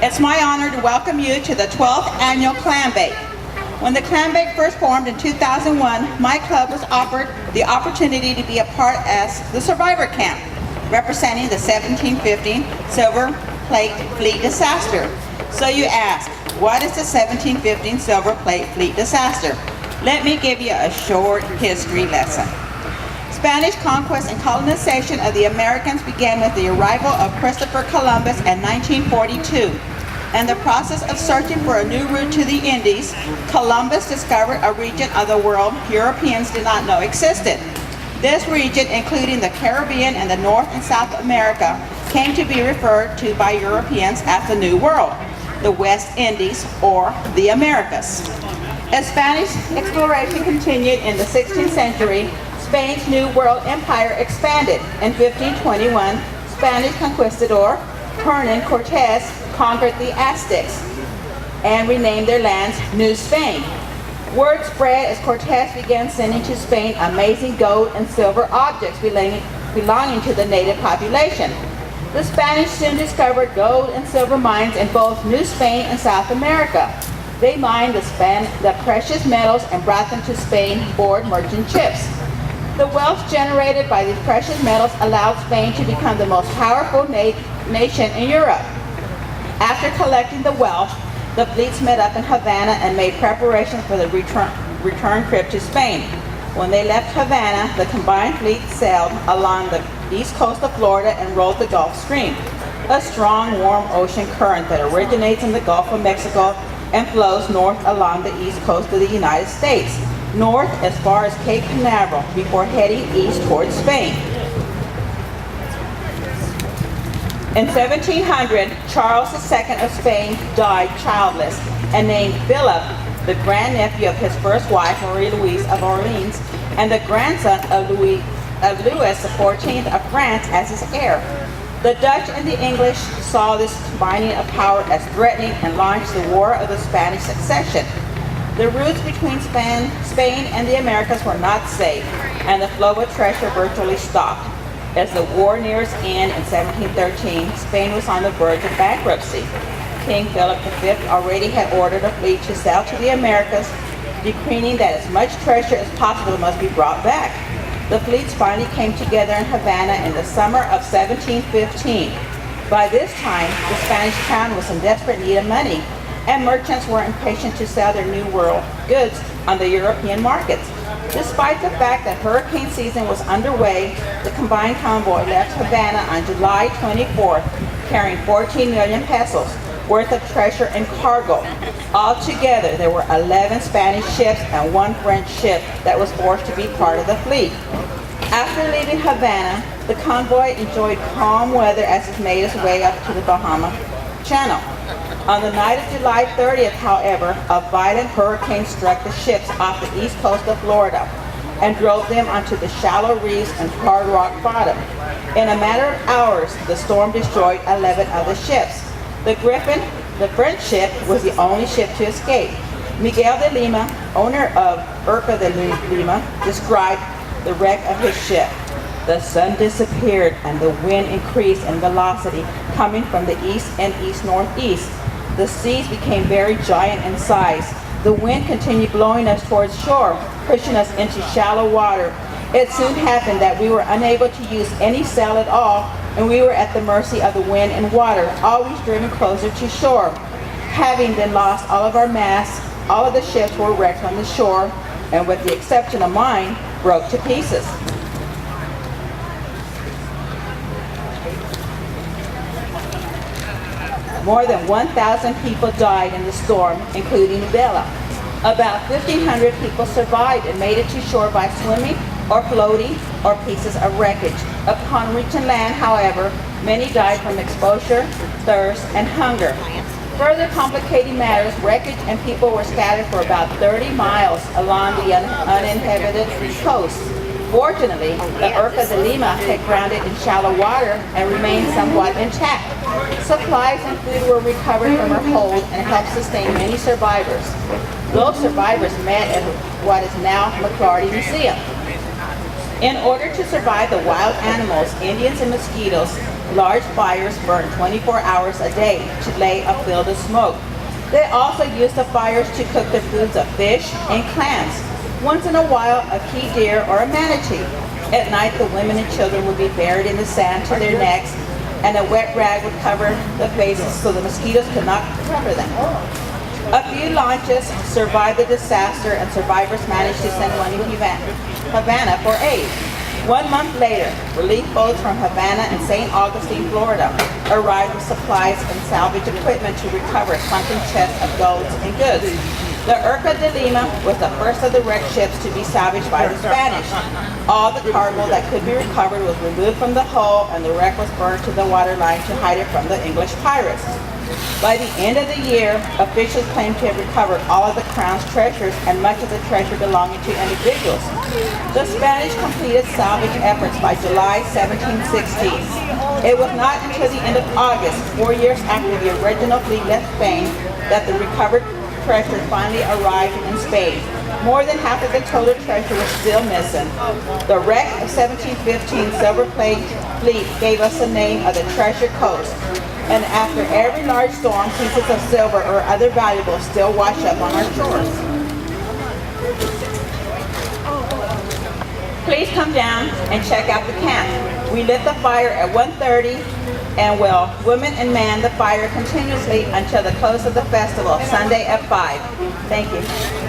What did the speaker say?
It's my honor to welcome you to the 12th Annual Clambake. When the Clambake first formed in 2001, my club was offered the opportunity to be a part as the survivor camp, representing the 1715 Silver Plate Fleet disaster. So you ask, what is the 1715 Silver Plate Fleet disaster? Let me give you a short history lesson. Spanish conquest and colonization of the Americans began with the arrival of Christopher Columbus in 1942. And the process of searching for a new route to the Indies, Columbus discovered a region of the world Europeans did not know existed. This region, including the Caribbean and the North and South America, came to be referred to by Europeans as the New World, the West Indies, or the Americas. As Spanish exploration continued in the 16th century, Spain's New World Empire expanded. In 1521, Spanish conquistador Hernan Cortez conquered the Aztecs and renamed their lands New Spain. Word spread as Cortez began sending to Spain amazing gold and silver objects belonging to the native population. The Spanish soon discovered gold and silver mines in both New Spain and South America. They mined the precious metals and brought them to Spain aboard merchant ships. The wealth generated by these precious metals allowed Spain to become the most powerful nation in Europe. After collecting the wealth, the fleets met up in Havana and made preparations for the return trip to Spain. When they left Havana, the combined fleet sailed along the east coast of Florida and rode the Gulf Stream, a strong, warm ocean current that originates in the Gulf of Mexico and flows north along the east coast of the United States, north as far as Cape Canaveral before heading east towards Spain. In 1700, Charles II of Spain died childless and named Philip, the grandnephew of his first wife, Marie Louise of Orleans, and the grandson of Louis XIV of France as his heir. The Dutch and the English saw this combining of power as threatening and launched the War of the Spanish Succession. The routes between Spain and the Americas were not safe, and the flow of treasure virtually stopped. As the war neared its end in 1713, Spain was on the verge of bankruptcy. King Philip V already had ordered a fleet to sail to the Americas, decreeing that as much treasure as possible must be brought back. The fleets finally came together in Havana in the summer of 1715. By this time, the Spanish crown was in desperate need of money, and merchants were impatient to sell their New World goods on the European markets. Despite the fact that hurricane season was underway, the combined convoy left Havana on July 24th, carrying 14 million pesos worth of treasure and cargo. Altogether, there were 11 Spanish ships and 1 French ship that was forced to be part of the fleet. After leaving Havana, the convoy enjoyed calm weather as it made its way up to the Bahama Channel. On the night of July 30th, however, a violent hurricane struck the ships off the east coast of Florida and drove them onto the shallow reefs and hard rock bottom. In a matter of hours, the storm destroyed 11 of the ships. The Griffin, the French ship, was the only ship to escape. Miguel de Lima, owner of Urca de Lima, described the wreck of his ship. The sun disappeared and the wind increased in velocity coming from the east and east-northeast. The seas became very giant in size. The wind continued blowing us towards shore, pushing us into shallow water. It soon happened that we were unable to use any sail at all, and we were at the mercy of the wind and water, always driven closer to shore. Having then lost all of our masts, all of the ships were wrecked on the shore, and with the exception of mine, broke to pieces. More than 1,000 people died in the storm, including Bella. About 1,500 people survived and made it to shore by swimming or floating or pieces of wreckage. Upon reaching land, however, many died from exposure, thirst, and hunger. Further complicating matters, wreckage and people were scattered for about 30 miles along the uninhabited coast. Fortunately, the Urca de Lima had grounded in shallow water and remained somewhat intact. Supplies and food were recovered from her hold and helped sustain many survivors. Those survivors met at what is now McClarty Museum. In order to survive the wild animals, Indians, and mosquitoes, Large fires burned 24 hours a day to lay a field of smoke. They also used the fires to cook the foods of fish and clams. Once in a while, a key deer or a manatee. At night, the women and children would be buried in the sand to their necks, and a wet rag would cover the faces so the mosquitoes could not cover them. A few launches survived the disaster, and survivors managed to send one to Havana for aid. 1 month later, relief boats from Havana and St. Augustine, Florida, arrived with supplies and salvage equipment to recover sunken chests of gold and goods. The Urca de Lima was the first of the wrecked ships to be salvaged by the Spanish. All the cargo that could be recovered was removed from the hull, and the wreck was burned to the waterline to hide it from the English pirates. By the end of the year, officials claimed to have recovered all of the Crown's treasures and much of the treasure belonging to individuals. The Spanish completed salvage efforts by July 1716. It was not until the end of August, 4 years after the original fleet left Spain, that the recovered treasure finally arrived in Spain. More than half of the total treasure was still missing. The wreck of 1715 Silver Plate fleet gave us the name of the Treasure Coast. And after every large storm, pieces of silver or other valuables still wash up on our shores. Please come down and check out the camp. We lit the fire at 1:30 and will women and man the fire continuously until the close of the festival, Sunday at 5. Thank you.